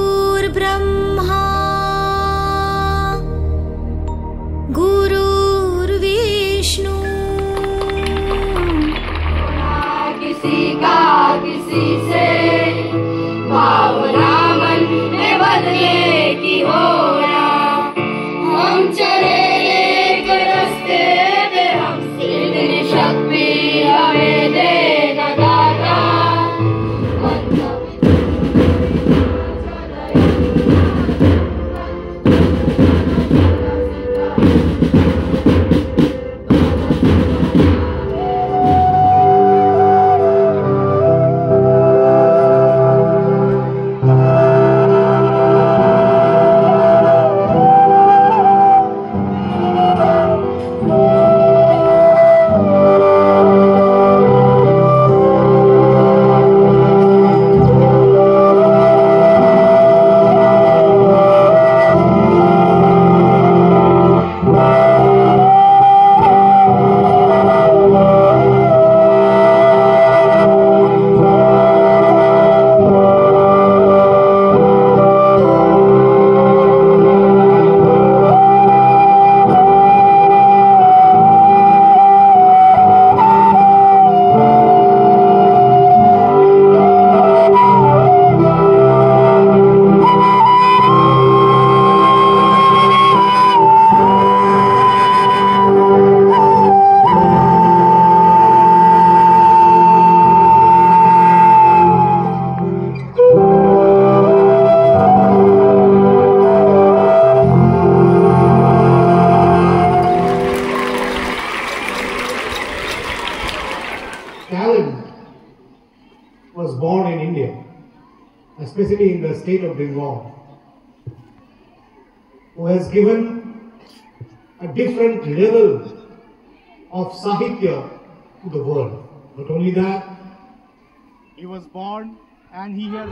गुरुर्ब्रह्मा गुरुर्विष्णु किसी का किसी से भावना मन में बदले की होना हम चले एक रास्ते पे हमसे इतनी शक्ति हमें देना दाता was born in India, especially in the state of Bengal, who has given a different level of Sahitya to the world. Not only that, he was born and he has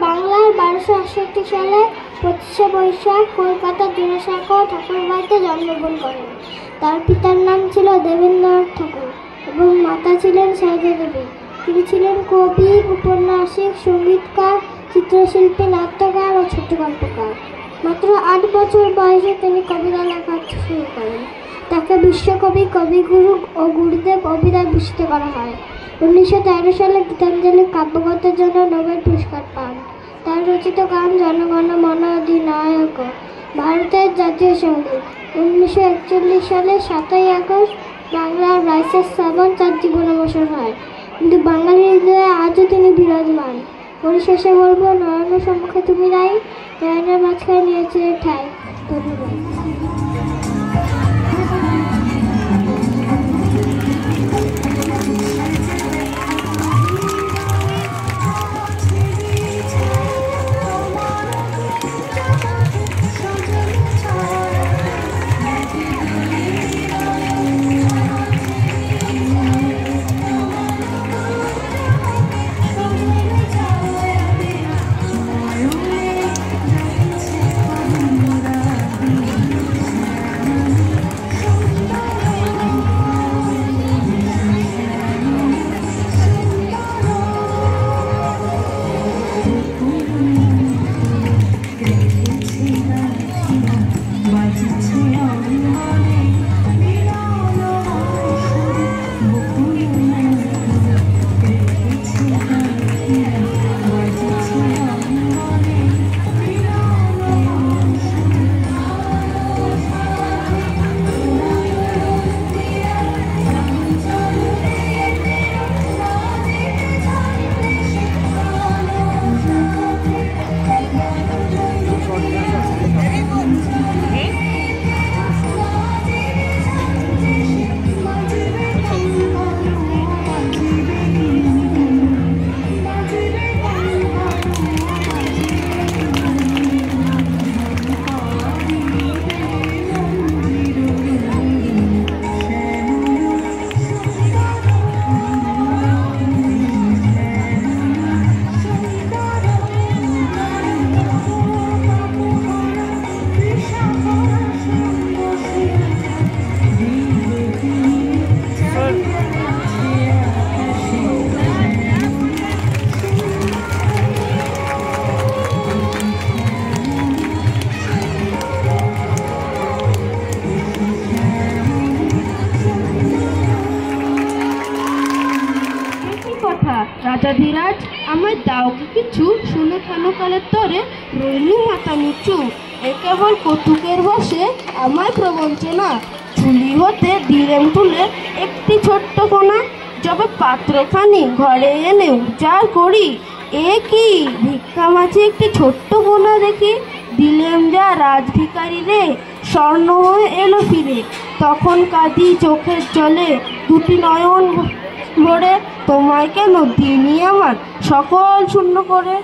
বাংলার 1268 সালে 25শে বৈশাখ কলকাতার জোড়াসাঁকো ঠাকুর বাড়িতে জন্মগ্রহণ করেন। তার পিতার নাম ছিল দেবেন্দ্রনাথ ঠাকুর এবং মাতা ছিলেন সারদা দেবী। তিনি ছিলেন কবি, উপন্যাসিক, সঙ্গীতকার, চিত্রশিল্পী, নাট্যকার ও ছোট গল্পকার। মাত্র 8 বছর বয়সে তিনি কবিতা লেখা শুরু করেন। তাকে বিশ্বকবি, কবিগুরু ও গুরুদেব অভিধায় ভূষিত করা হয়। 1913 সালে গীতাঞ্জলি কাব্যগ্রন্থের জন্য নোবেল পুরস্কার পান। তার রচিত গান জনগণ মন অধিনায়ক ভারতের জাতীয় সঙ্গীত। 1941 সালে 7ই আগস্ট বাংলার রাইসের শ্রাবণ তার জীবনাবসান হয়, কিন্তু বাঙালির হৃদয়ে আজও তিনি বিরাজমান। পরিশেষে বলবো, নয়নের সম্মুখে তুমি নাই, নয়নের মাঝখানে নিয়েছে ঠাই। ধন্যবাদ। রাজাধিরাজ আমায় দাও কি কিছু, শুনে ক্ষণকালের তরে রইলু মাথা নিচু। এ কেবল কৌতুকের বসে আমায় প্রবঞ্চনা, ঝুলি হতে দিলেন তুলে একটি ছোট্ট কোনা। যবে পাত্রখানি ঘরে এনে উজাড় করি, এ কি ভিক্ষা মাঝে একটি ছোট্ট কোনা দেখি। দিলেন যা রাজভিকারি রে, স্বর্ণ হয়ে এলো ফিরে। তখন কাঁদি চোখের জলে দুটি নয়ন ভরে, তোমায় কেন দিইনি আমার সকল শূন্য করে।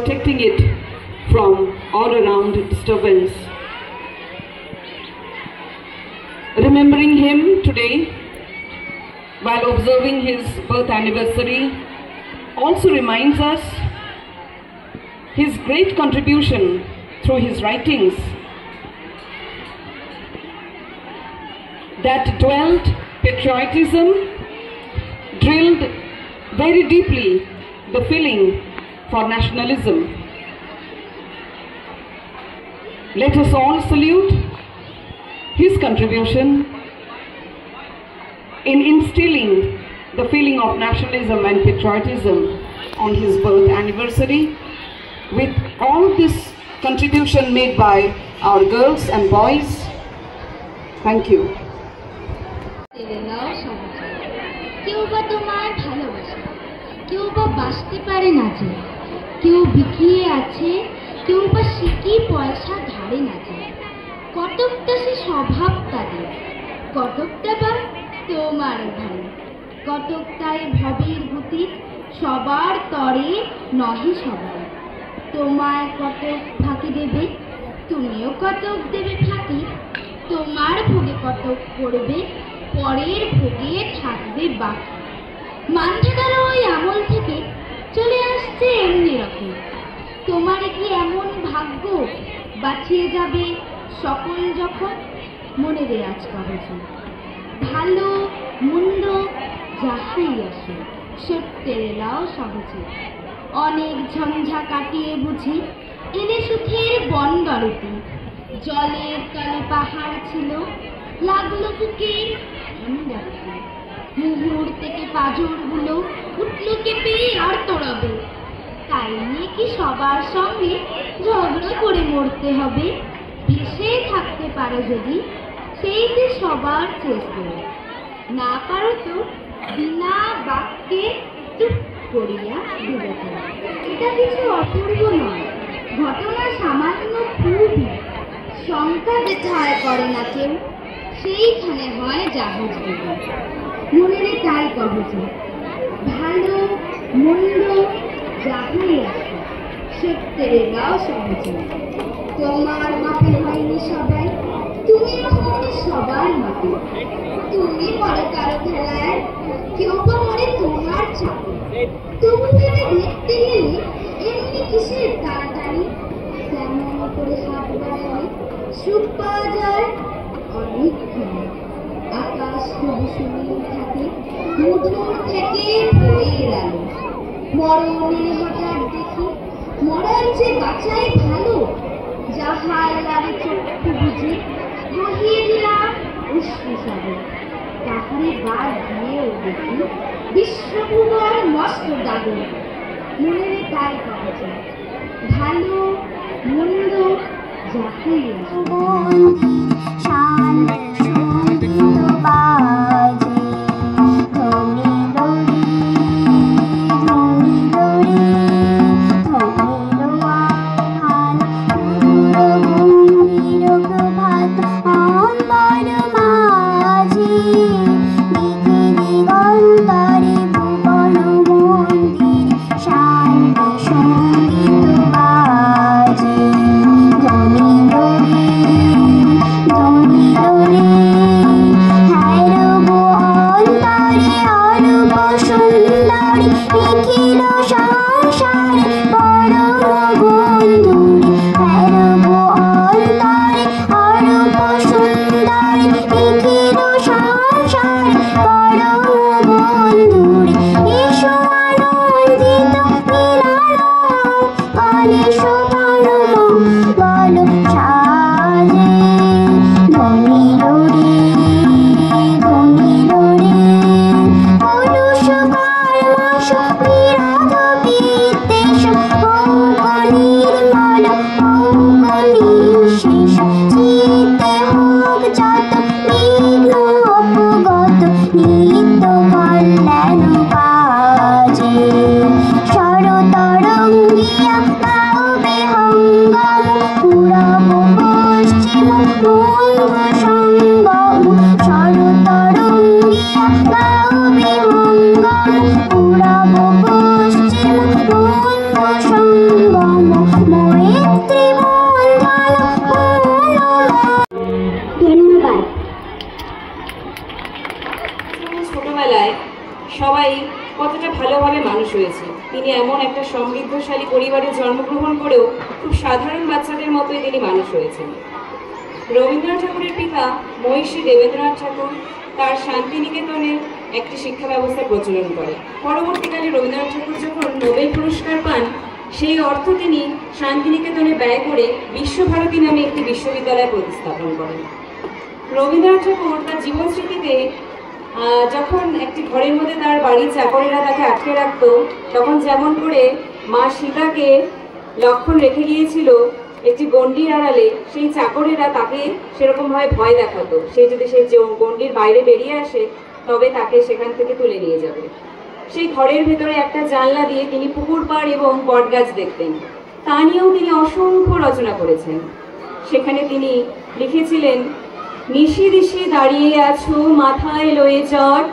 Protecting it from all around disturbance. Remembering him today while observing his birth anniversary also reminds us his great contribution through his writings that dwelt patriotism, drilled very deeply the feeling for nationalism. Let us all salute his contribution in instilling the feeling of nationalism and patriotism on his birth anniversary with all this contribution made by our girls and boys. Thank you. কেউ বা তোমার ভালোবাসে, কেউ বা বাঁচতে পারে না যে, কেউ বিকিয়ে আছে, কেউ বা শিখি পয়সা ধারে না যে। কতকটা সে স্বভাব তাদের, কতকটা বা তোমার ভালো, কতকটাই ভবের গতি সবার তরে নহে সবার। তোমায় কতক ফাঁকি দেবে, তুমিও কতক দেবে ফাঁকি। তোমার ভোগে কতক করবে, পরের ভোগে থাকবে বাকি। মান্ধাতার ওই আমল থেকে চলে আসছে এমনি রকম। তোমার কি এমন ভাগ্য বাঁচিয়ে যাবে সকল যখন? মনে রেয়াজ করেছে ভালো মন্দ যাহাই আসে সত্যের এলাও সহজে। অনেক ঝঞ্ঝা কাটিয়ে বুঝি এলে সুখের বন্দরেতে। জলের তলে পাহাড় ছিল, লাগলো বুকে মুহুর থেকে পাঁজরগুলো উঠল কেঁপে আর তোড়াবে। তাই নিয়ে কি সবার সঙ্গে ঝগড়া করে মরতে হবে? ভেসে থাকতে পারো যদি, সেই যে সবার চেষ্টা। না পারো তো বিনা বাক্যে চুপ করিয়া ডুবে যায়। এটা কিছু অপূর্ব নয়, ঘটনা সামান্য খুবই। শঙ্কা যেথায় করে না কেউ, সেইখানে হয় জাহাজ ডুবে। মনে তাই কবছে, ভালো মন্দ যাহাই আছে সত্যের গাও সহজে। তোমার মাপে হয়নি সবাই, তুমিও হয়নি সবার মাপে। তুমি পরে কারো খেলায়, কেউ বা মরে তোমার চাপে। তবু ভেবে দেখতে গেলে এমনি কিসের তাড়াতাড়ি, তেমন করে হাত বাড়ালে সুখ পাওয়া যায় অনেকখানি। আকাশ খুবই সুনীল থাকে, মধুর থেকে ভোরের আলো। মরণে হঠাৎ দেখি মরার যে বাঁচাই ভালো। যাহার লাগে চক্ষু বুঝে বহিয়ে দিলাম অশ্রু সাগর। তাহারে বাদ দিয়েও দেখি বিশ্বভুবন মস্ত দাগর। মনের তাই কথা, ভালো মন্দ যাহাই সবাই কতটা ভালোভাবে মানুষ হয়েছে। তিনি এমন একটা সমৃদ্ধশালী পরিবারে জন্মগ্রহণ করেও খুব সাধারণ বাচ্চাদের মতোই তিনি মানুষ হয়েছেন। রবীন্দ্রনাথ ঠাকুরের পিতা মহর্ষি দেবেন্দ্রনাথ ঠাকুর তার শান্তিনিকেতনের একটি শিক্ষা ব্যবস্থা প্রচলন করে। পরবর্তীকালে রবীন্দ্রনাথ ঠাকুর যখন নোবেল পুরস্কার পান, সেই অর্থ তিনি শান্তিনিকেতনে ব্যয় করে বিশ্বভারতী নামে একটি বিশ্ববিদ্যালয় প্রতিস্থাপন করেন। রবীন্দ্রনাথ ঠাকুর তার জীবন স্মৃতিতে যখন একটি ঘরের মধ্যে তার বাড়ির চাকরেরা তাকে আটকে রাখত, তখন যেমন করে মা সীতাকে লক্ষণ রেখে গিয়েছিল একটি গণ্ডির আড়ালে, সেই চাকরেরা তাকে সেরকমভাবে ভয় দেখাতো। সে যদি সেই গণ্ডির বাইরে বেরিয়ে আসে তবে তাকে সেখান থেকে তুলে নিয়ে যাবে। সেই ঘরের ভেতরে একটা জানলা দিয়ে তিনি পুকুর পাড় এবং বটগাছ দেখতেন। তা নিয়েও তিনি অসংখ্য রচনা করেছেন। সেখানে তিনি লিখেছিলেন, নিশি দিশি দাঁড়িয়ে আছো মাথায় লয়ে চট,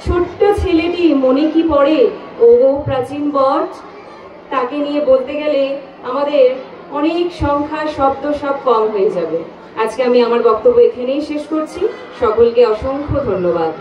ছোট্ট ছেলেটি মনে কি পড়ে ও প্রাচীন বট। তাকে নিয়ে বলতে গেলে আমাদের অনেক সংখ্যা শব্দ সব কম হয়ে যাবে। আজকে আমি আমার বক্তব্য এখানেই শেষ করছি। সকলকে অসংখ্য ধন্যবাদ।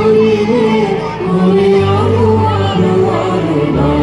করে রে করে আরো আরো আরো